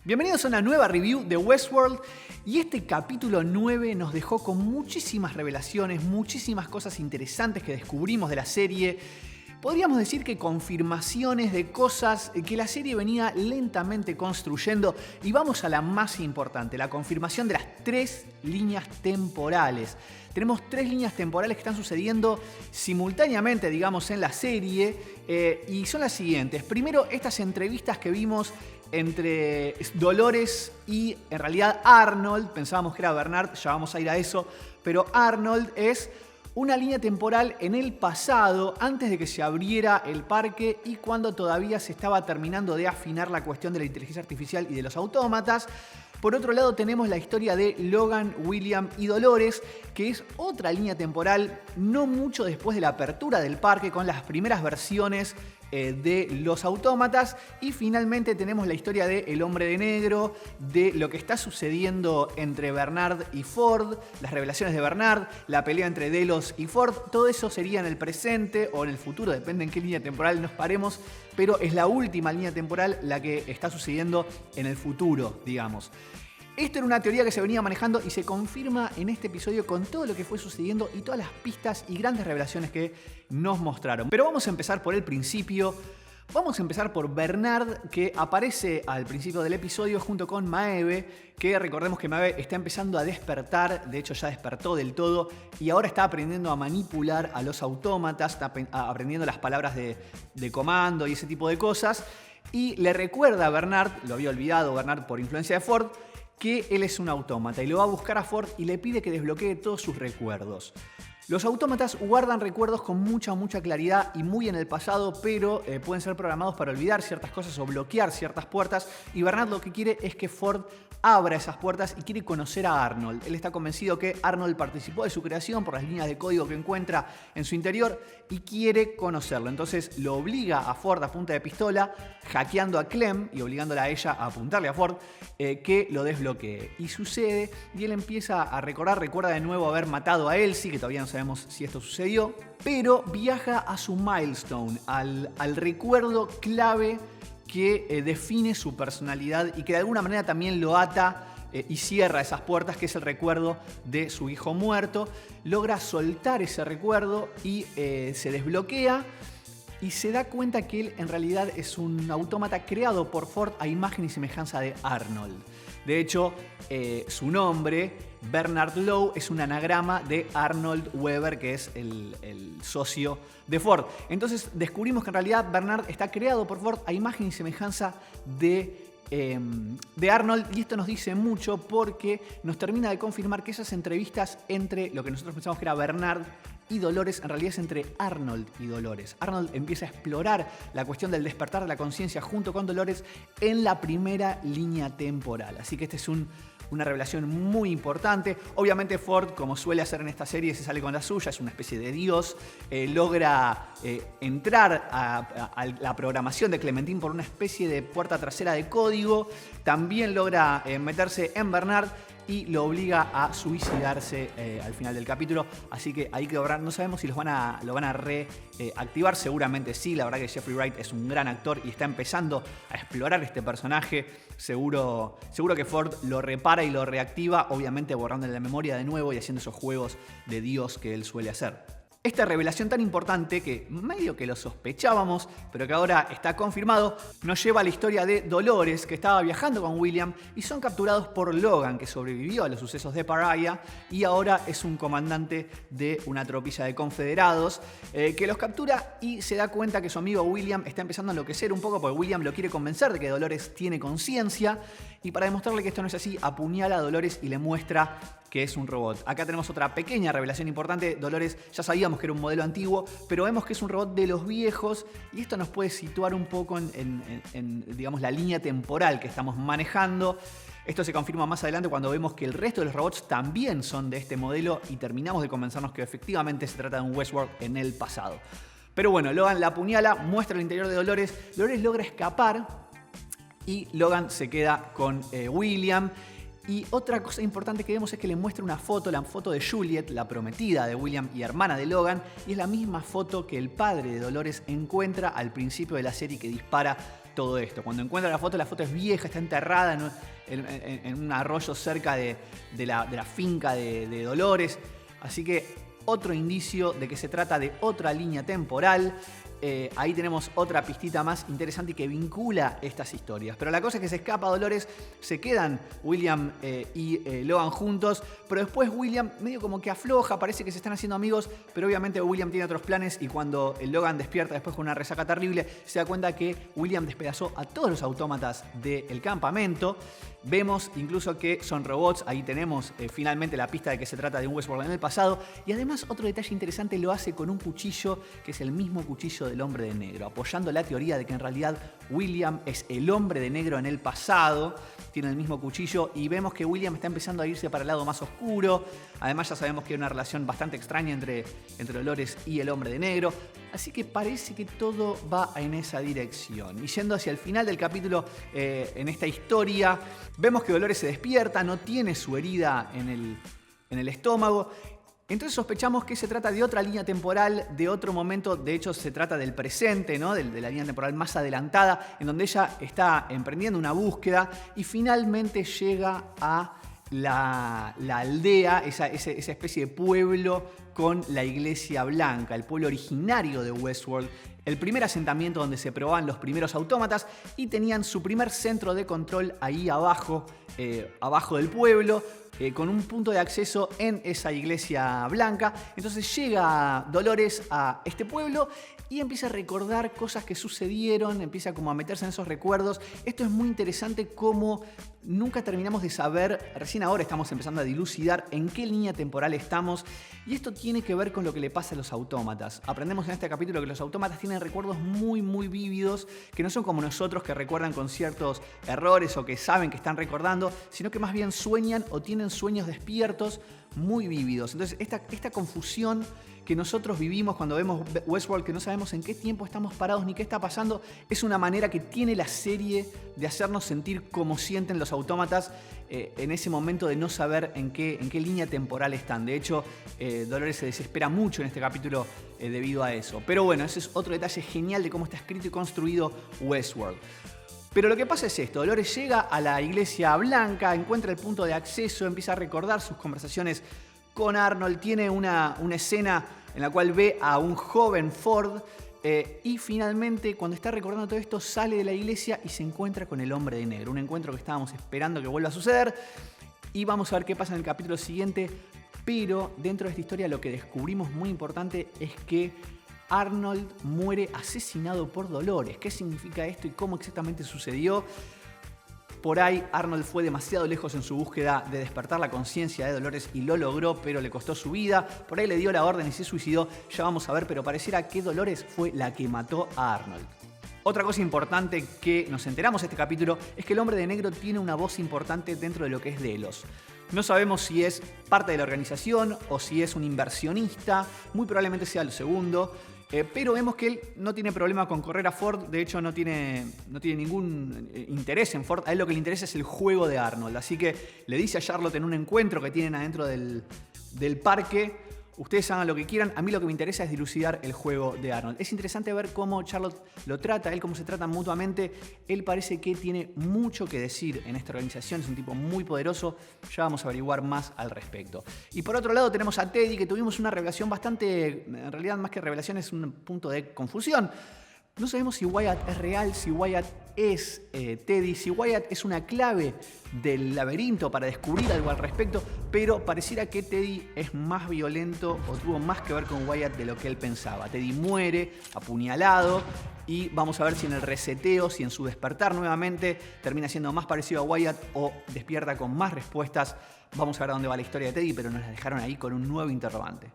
Bienvenidos a una nueva review de Westworld y este capítulo 9 nos dejó con muchísimas revelaciones, muchísimas cosas interesantes que descubrimos de la serie. Podríamos decir que confirmaciones de cosas que la serie venía lentamente construyendo y vamos a la más importante, la confirmación de las 3 líneas temporales. Tenemos 3 líneas temporales que están sucediendo simultáneamente, digamos, en la serie y son las siguientes. Primero, estas entrevistas que vimos entre Dolores y en realidad Arnold, pensábamos que era Bernard, ya vamos a ir a eso, pero Arnold es una línea temporal en el pasado, antes de que se abriera el parque y cuando todavía se estaba terminando de afinar la cuestión de la inteligencia artificial y de los autómatas. Por otro lado tenemos la historia de Logan, William y Dolores, que es otra línea temporal no mucho después de la apertura del parque con las primeras versiones de los autómatas. Y finalmente tenemos la historia de El Hombre de Negro, de lo que está sucediendo entre Bernard y Ford, las revelaciones de Bernard, la pelea entre Delos y Ford. Todo eso sería en el presente o en el futuro, depende en qué línea temporal nos paremos, pero es la última línea temporal la que está sucediendo en el futuro, digamos. Esto era una teoría que se venía manejando y se confirma en este episodio con todo lo que fue sucediendo y todas las pistas y grandes revelaciones que nos mostraron. Pero vamos a empezar por el principio. Vamos a empezar por Bernard, que aparece al principio del episodio junto con Maeve, que recordemos que Maeve está empezando a despertar, de hecho ya despertó del todo, y ahora está aprendiendo a manipular a los autómatas, está aprendiendo las palabras de comando y ese tipo de cosas, y le recuerda a Bernard, lo había olvidado Bernard por influencia de Ford, que él es un autómata y lo va a buscar a Ford y le pide que desbloquee todos sus recuerdos. Los autómatas guardan recuerdos con mucha claridad y muy en el pasado, pero pueden ser programados para olvidar ciertas cosas o bloquear ciertas puertas, y Bernard lo que quiere es que Ford abra esas puertas y quiere conocer a Arnold. Él está convencido que Arnold participó de su creación por las líneas de código que encuentra en su interior y quiere conocerlo. Entonces lo obliga a Ford a punta de pistola, hackeando a Clem y obligándola a ella a apuntarle a Ford, que lo desbloquee. Y sucede, y él empieza a recuerda de nuevo haber matado a Elsie, que todavía no sabemos si esto sucedió, pero viaja a su milestone, al recuerdo clave que define su personalidad y que de alguna manera también lo ata y cierra esas puertas, que es el recuerdo de su hijo muerto. Logra soltar ese recuerdo y se desbloquea y se da cuenta que él en realidad es un autómata creado por Ford a imagen y semejanza de Arnold. De hecho, su nombre, Bernard Lowe, es un anagrama de Arnold Weber, que es el socio de Ford. Entonces descubrimos que en realidad Bernard está creado por Ford a imagen y semejanza de Arnold, y esto nos dice mucho porque nos termina de confirmar que esas entrevistas entre lo que nosotros pensamos que era Bernard y Dolores en realidad es entre Arnold y Dolores. Arnold empieza a explorar la cuestión del despertar de la conciencia junto con Dolores en la primera línea temporal. Así que esta es una revelación muy importante. Obviamente Ford, como suele hacer en esta serie, se sale con la suya, es una especie de dios, logra entrar a la programación de Clementine por una especie de puerta trasera de código, también logra meterse en Bernard y lo obliga a suicidarse al final del capítulo. Así que hay que obrar. No sabemos si lo van a reactivar. Seguramente sí. La verdad que Jeffrey Wright es un gran actor y está empezando a explorar este personaje. Seguro que Ford lo repara y lo reactiva, obviamente borrándole la memoria de nuevo y haciendo esos juegos de Dios que él suele hacer. Esta revelación tan importante, que medio que lo sospechábamos, pero que ahora está confirmado, nos lleva a la historia de Dolores, que estaba viajando con William y son capturados por Logan, que sobrevivió a los sucesos de Pariah y ahora es un comandante de una tropilla de confederados, que los captura y se da cuenta que su amigo William está empezando a enloquecer un poco porque William lo quiere convencer de que Dolores tiene conciencia, y para demostrarle que esto no es así, apuñala a Dolores y le muestra que es un robot. Acá tenemos otra pequeña revelación importante. Dolores ya sabíamos que era un modelo antiguo, pero vemos que es un robot de los viejos y esto nos puede situar un poco en digamos, la línea temporal que estamos manejando. Esto se confirma más adelante cuando vemos que el resto de los robots también son de este modelo y terminamos de convencernos que efectivamente se trata de un Westworld en el pasado. Pero bueno, Logan la apuñala, muestra el interior de Dolores. Dolores logra escapar y Logan se queda con William. Y otra cosa importante que vemos es que le muestra una foto, la foto de Juliet, la prometida de William y hermana de Logan, y es la misma foto que el padre de Dolores encuentra al principio de la serie que dispara todo esto. Cuando encuentra la foto es vieja, está enterrada en un arroyo cerca de la finca de Dolores. Así que otro indicio de que se trata de otra línea temporal. Ahí tenemos otra pistita más interesante que vincula estas historias. Pero la cosa es que se escapa Dolores, se quedan William y Logan juntos, pero después William medio como que afloja, parece que se están haciendo amigos, pero obviamente William tiene otros planes y cuando Logan despierta después con una resaca terrible, se da cuenta que William despedazó a todos los autómatas del campamento. Vemos incluso que son robots, ahí tenemos finalmente la pista de que se trata de un Westworld en el pasado. Y además otro detalle interesante lo hace con un cuchillo que es el mismo cuchillo del Hombre de Negro, apoyando la teoría de que en realidad William es el Hombre de Negro en el pasado, tiene el mismo cuchillo y vemos que William está empezando a irse para el lado más oscuro. Además ya sabemos que hay una relación bastante extraña entre Dolores y el Hombre de Negro, así que parece que todo va en esa dirección. Y yendo hacia el final del capítulo, en esta historia, vemos que Dolores se despierta, no tiene su herida en el estómago. Entonces sospechamos que se trata de otra línea temporal, de otro momento. De hecho, se trata del presente, ¿no? De la línea temporal más adelantada, en donde ella está emprendiendo una búsqueda y finalmente llega a la aldea, esa especie de pueblo con la Iglesia Blanca, el pueblo originario de Westworld, el primer asentamiento donde se probaban los primeros autómatas y tenían su primer centro de control ahí abajo del pueblo, con un punto de acceso en esa Iglesia Blanca. Entonces llega Dolores a este pueblo y empieza a recordar cosas que sucedieron, empieza como a meterse en esos recuerdos. Esto es muy interesante, como nunca terminamos de saber, recién ahora estamos empezando a dilucidar en qué línea temporal estamos, y esto tiene que ver con lo que le pasa a los autómatas. Aprendemos en este capítulo que los autómatas tienen recuerdos muy muy vívidos, que no son como nosotros que recuerdan con ciertos errores o que saben que están recordando, sino que más bien sueñan o tienen sueños despiertos muy vívidos. Entonces esta confusión que nosotros vivimos cuando vemos Westworld, que no sabemos en qué tiempo estamos parados ni qué está pasando, es una manera que tiene la serie de hacernos sentir como sienten los autómatas en ese momento de no saber en qué línea temporal están. De hecho, Dolores se desespera mucho en este capítulo debido a eso. Pero bueno, ese es otro detalle genial de cómo está escrito y construido Westworld. Pero lo que pasa es esto: Dolores llega a la Iglesia Blanca, encuentra el punto de acceso, empieza a recordar sus conversaciones con Arnold, tiene una escena en la cual ve a un joven Ford y finalmente, cuando está recordando todo esto, sale de la iglesia y se encuentra con el Hombre de Negro. Un encuentro que estábamos esperando que vuelva a suceder y vamos a ver qué pasa en el capítulo siguiente. Pero dentro de esta historia lo que descubrimos muy importante es que Arnold muere asesinado por Dolores. ¿Qué significa esto y cómo exactamente sucedió? Por ahí Arnold fue demasiado lejos en su búsqueda de despertar la conciencia de Dolores y lo logró, pero le costó su vida. Por ahí le dio la orden y se suicidó, ya vamos a ver, pero pareciera que Dolores fue la que mató a Arnold. Otra cosa importante que nos enteramos en este capítulo es que el Hombre de Negro tiene una voz importante dentro de lo que es Delos. No sabemos si es parte de la organización o si es un inversionista, muy probablemente sea lo segundo. Pero vemos que él no tiene problema con correr a Ford. De hecho no tiene ningún interés en Ford. A él lo que le interesa es el juego de Arnold. Así que le dice a Charlotte en un encuentro que tienen adentro del parque: ustedes hagan lo que quieran, a mí lo que me interesa es dilucidar el juego de Arnold. Es interesante ver cómo Charlotte lo trata, él cómo se tratan mutuamente. Él parece que tiene mucho que decir en esta organización, es un tipo muy poderoso. Ya vamos a averiguar más al respecto. Y por otro lado tenemos a Teddy, que tuvimos una revelación bastante, en realidad más que revelación es un punto de confusión. No sabemos si Wyatt es real, si Wyatt es Teddy, si Wyatt es una clave del laberinto para descubrir algo al respecto, pero pareciera que Teddy es más violento o tuvo más que ver con Wyatt de lo que él pensaba. Teddy muere apuñalado y vamos a ver si en el reseteo, si en su despertar nuevamente termina siendo más parecido a Wyatt o despierta con más respuestas. Vamos a ver a dónde va la historia de Teddy, pero nos la dejaron ahí con un nuevo interrogante.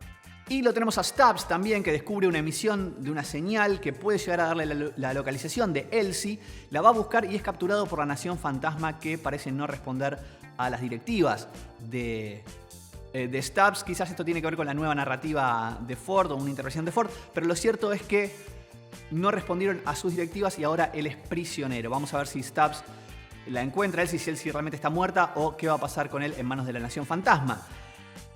Y lo tenemos a Stubbs también, que descubre una emisión de una señal que puede llegar a darle la localización de Elsie. La va a buscar y es capturado por la Nación Fantasma, que parece no responder a las directivas de Stubbs. Quizás esto tiene que ver con la nueva narrativa de Ford o una intervención de Ford, pero lo cierto es que no respondieron a sus directivas y ahora él es prisionero. Vamos a ver si Stubbs la encuentra Elsie, si Elsie realmente está muerta o qué va a pasar con él en manos de la Nación Fantasma.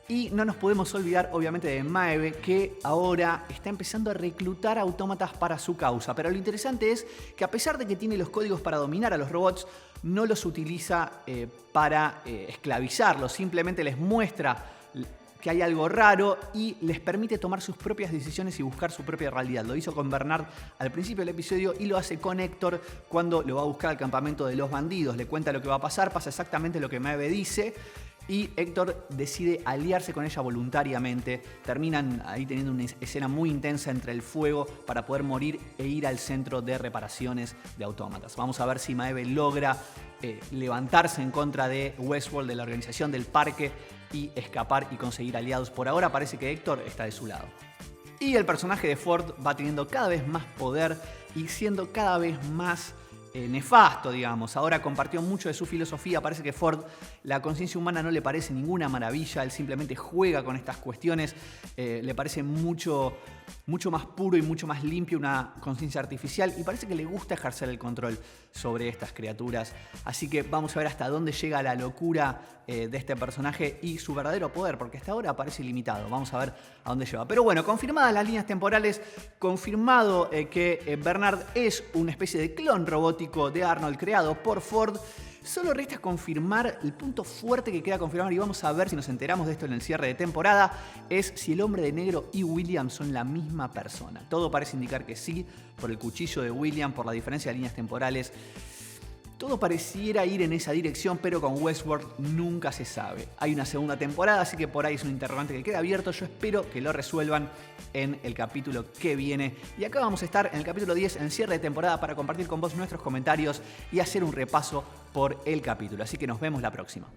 Y no nos podemos olvidar, obviamente, de Maeve, que ahora está empezando a reclutar autómatas para su causa. Pero lo interesante es que a pesar de que tiene los códigos para dominar a los robots, no los utiliza para esclavizarlos. Simplemente les muestra que hay algo raro y les permite tomar sus propias decisiones y buscar su propia realidad. Lo hizo con Bernard al principio del episodio y lo hace con Héctor cuando lo va a buscar al campamento de los bandidos. Le cuenta lo que va a pasar, pasa exactamente lo que Maeve dice. Y Héctor decide aliarse con ella voluntariamente. Terminan ahí teniendo una escena muy intensa entre el fuego para poder morir e ir al centro de reparaciones de autómatas. Vamos a ver si Maeve logra levantarse en contra de Westworld, de la organización del parque, y escapar y conseguir aliados. Por ahora parece que Héctor está de su lado. Y el personaje de Ford va teniendo cada vez más poder y siendo cada vez más nefasto, digamos. Ahora compartió mucho de su filosofía. Parece que Ford, la conciencia humana no le parece ninguna maravilla. Él simplemente juega con estas cuestiones. Le parece mucho más puro y mucho más limpio una conciencia artificial. Y parece que le gusta ejercer el control sobre estas criaturas. Así que vamos a ver hasta dónde llega la locura de este personaje y su verdadero poder. Porque hasta ahora parece limitado. Vamos a ver a dónde lleva. Pero bueno, confirmadas las líneas temporales. Confirmado que Bernard es una especie de clon robótico de Arnold creado por Ford. Solo resta confirmar el punto fuerte que queda confirmar y vamos a ver si nos enteramos de esto en el cierre de temporada, es si el Hombre de Negro y William son la misma persona. Todo parece indicar que sí, por el cuchillo de William, por la diferencia de líneas temporales. Todo pareciera ir en esa dirección, pero con Westworld nunca se sabe. Hay una segunda temporada, así que por ahí es un interrogante que queda abierto. Yo espero que lo resuelvan en el capítulo que viene. Y acá vamos a estar en el capítulo 10, en cierre de temporada, para compartir con vos nuestros comentarios y hacer un repaso por el capítulo. Así que nos vemos la próxima.